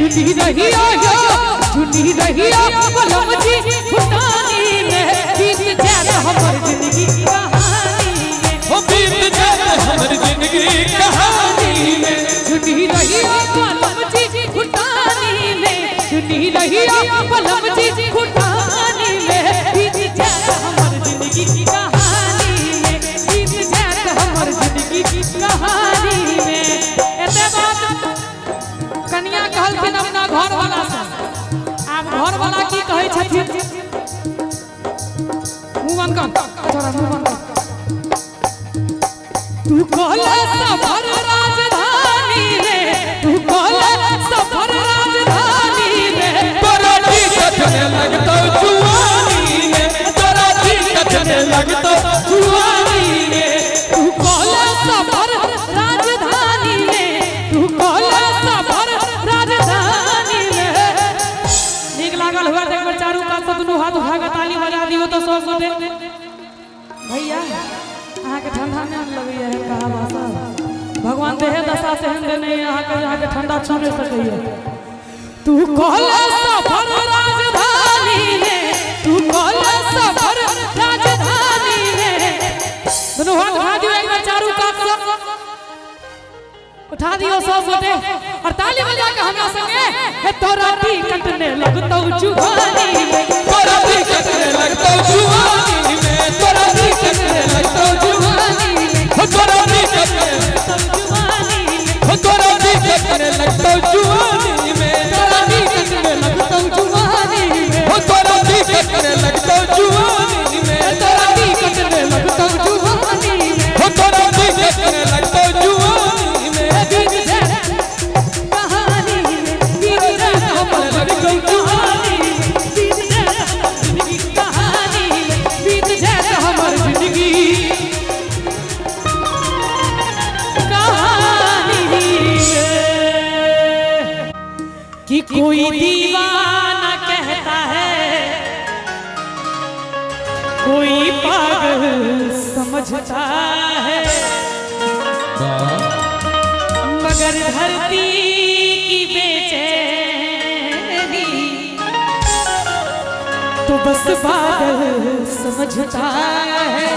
झुनी रहिया झुनी रहिया बलम जी फुटानी में बीत जाए हमर जिंदगी कहानी में हो बीत जाए हमर जिंदगी कहानी में झुनी रहिया बलम जी फुटानी में झुनी रहिया बलम जी फुटानी में बीत जाए हमर जिंदगी कहानी में बीत जाए हमर जिंदगी कहानी में एते बात कन्या कहलखिन अपना घर वाला से आब घर वाला की कहै छथिन मुंह बंद कर छोरा मुंह बंद कर तू कहले सफर राजधानी रे तू कहले सफर राजधानी रे तोरा जी कटने लगतो जुआनी में तोरा जी कटने लगतो जुआनी में तू कहले सफर राजधानी रे तू कहले सफर राजधानी रे नीक लागल हुआ एक बार चारों कात से दुनू हाथ उठा के ताली बजा दियो तो सौ सौ दे भैया अहाँ के ठंडा में लगैया है कहा भाषा भगवान देहे दशा से हम देने यहाँ के ठंडा छू नहीं सकैया तू कहले सफर राजधानी रे तू कहले सफर राजधानी रे दोनों हाथ उठा दियो एक बार चारों कात से उठा दियो सौ सोटे और ताली बजा के हमरा संगे हे तोरा टी कटने लगतो जुवानी में तोरा जी कटने लगतो जुआनी में तोरा जी कटने लगतो जुआनी में हो तोरा जी कटने जुवानी में हो तोरा जी कटने लगतो जुआनी में तोरा टी कटने लगतो जुवानी में हो तोरा जी कटने लगतो जुआनी में तोरा टी कटने लगतो जुवानी में हो तोरा जी कटने लगतो जुआनी में बीत जाए कहानी में बीत जाए हमर कहानी में बीत जाए जिंदगी कहानी में बीत जाए हमर जिंदगी कहानी में कि कोई दीवाना कहता है कोई पागल समझता है मगर धरती की बेचैनी तो बस बादल समझता है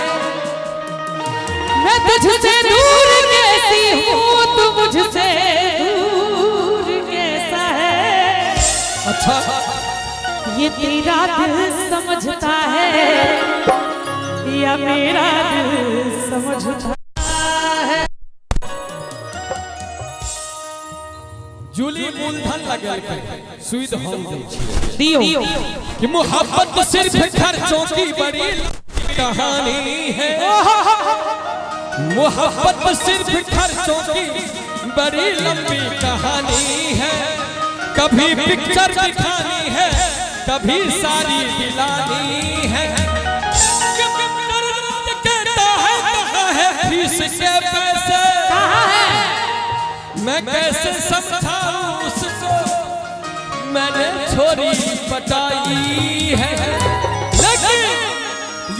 मैं तुझसे दूर कैसी हूँ तू मुझसे दूर कैसा है अच्छा ये तेरा दिल समझता है या मेरा दिल समझता जूली मूलधन लगल के सुविध हम दै छी दियो कि मोहब्बत सिर्फ खर्चों की बड़ी कहानी है मोहब्बत सिर्फ खर्चों की बड़ी लंबी कहानी है कभी पिक्चर दिखानी है कभी सारी दिलानी है कहता है कहाँ है फीस के पैसे कहाँ है मैं कैसे समझाऊं उसको मैंने छोरी पटाई है लेकिन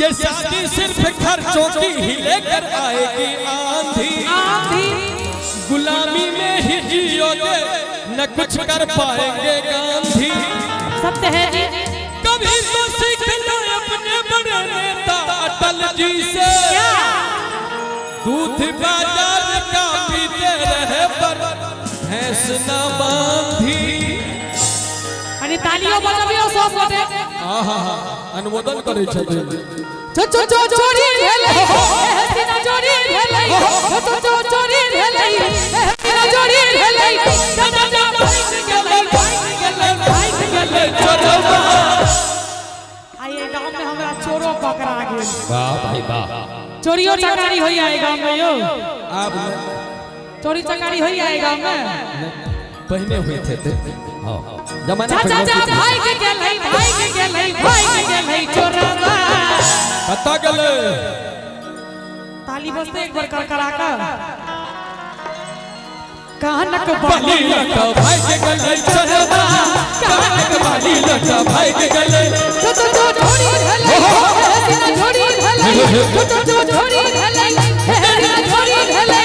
ये शादी सिर्फ खर्चों की ही लेकर आएगी आंधी गुलामी में ही जियोगे न कुछ कर पाएंगे गांधी सत्य है जी कभी तो सीखना अपने बड़े नेता अटल जी से दूध बाजार का पीते रहे पर भैंस न बांधी अरे तालियों बजाबियो सौ सोटे आहा अनुमोदन करे छथिन चोरी भेलै हसीना चोरी भेलै चोरी भेलै हसीना चोरी भेलै दादा भाग गेलै चोरवा आइए गांव में हमरा चोरो पकड़ा गेल वाह भाई वाह चोरियो चकारी होइया है गांव में यो आप चोरी चकारी होइया है गांव में पहले हुए थे हां जमाना चाचा भाग गेलै चोरवा कता गेलै ताली बजते एक बार करकरा का कानक बाली लटा भाग गेलै चोरवा कानक बाली लटा भाग गेलै छोड़ी भेलै हसीना छोड़ी भेलै छोड़ी भेलै हसीना छोड़ी भेलै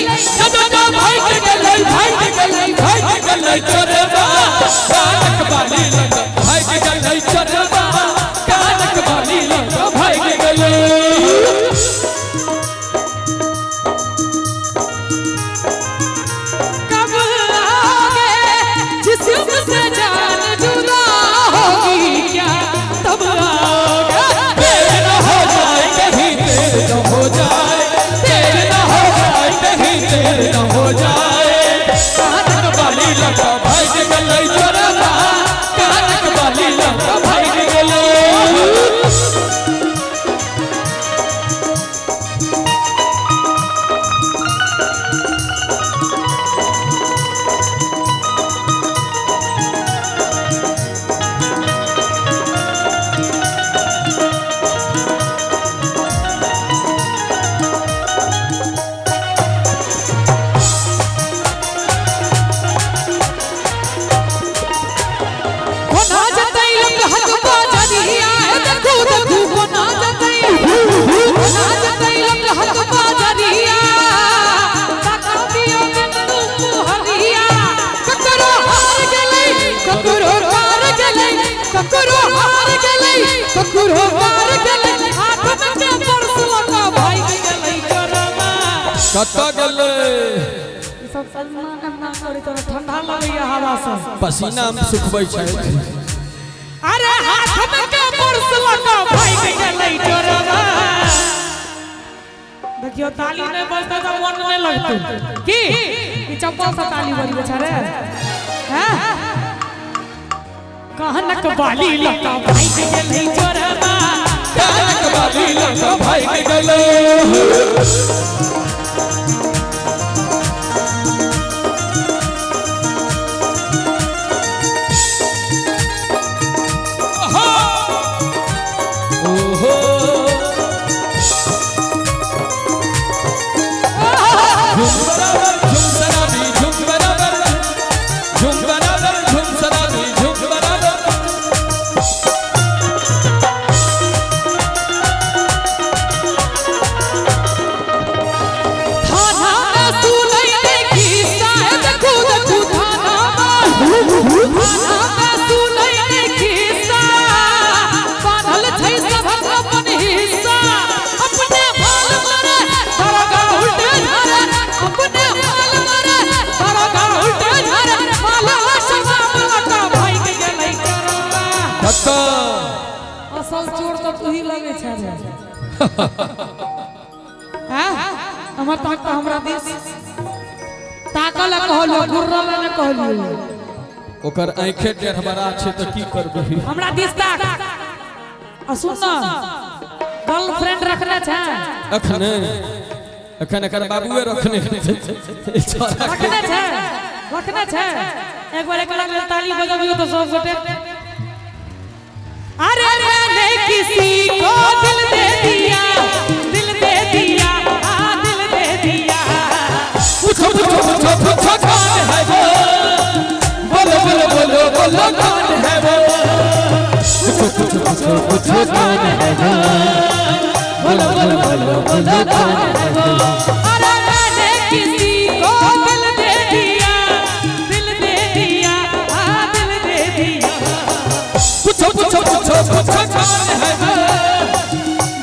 भाग गेलै चोरवा नाच कैलक हक बाजरिया ताका दियो तू हरिया ककरो हार गेलै ककरो पार गेलै ककरो हार गेलै ककरो पार गेलै हाथ में के पर्स लगा भाई गेलै करवा कत गेलै सब सलमान ना करे तो ठंडा लगैया हवा से पसीना में सुखबै छै अरे हाथ में के पर्स लगा भाई गेलै करवा देखियो ताली नहीं बजता तो मन नहीं लगते की ई चप्पल से ताली बजी बेचारे हैं कहनक बाली लगा भाई गेलै करवा कानक बाली लगा भाई गेलै असल चोर तो तू ही लगे छै रे हां हमर तक तो हमरा देश ताकल कहलो गुर्रल ने कहलो ओकर आंखे टेढ़ बड़ा छै त की करबी हमरा देश ताक आ सुन न गर्लफ्रेंड रखने छै एखन एकर बाबूए रखने छै एक बार एकरा लेल ताली बजाबियो तो सब गोटे अरे मैंने किसी को दिल दे दिया दिल दे दिया दिल दे दिया पूछो कौन है वो बोलो बोलो बोलो बोलो कौन है वो पूछो कौन है वो बोलो बोलो बोलो बोलो कौन है वो अरे मैंने किसी को दिल दे दिया दिल दे दिया दिल दे दिया पूछो कौन है वो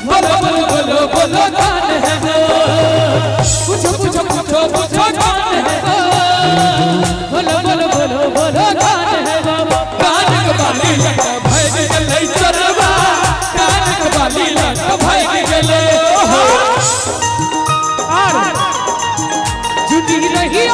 बोलो बोलो बोलो बोलो कौन है वो पूछो कौन है वो बोलो बोलो बोलो बोलो कौन है वो कानक बाली लगा भाई गेलै चरवा कानक बाली लगा भाई गेलै और जुटी रही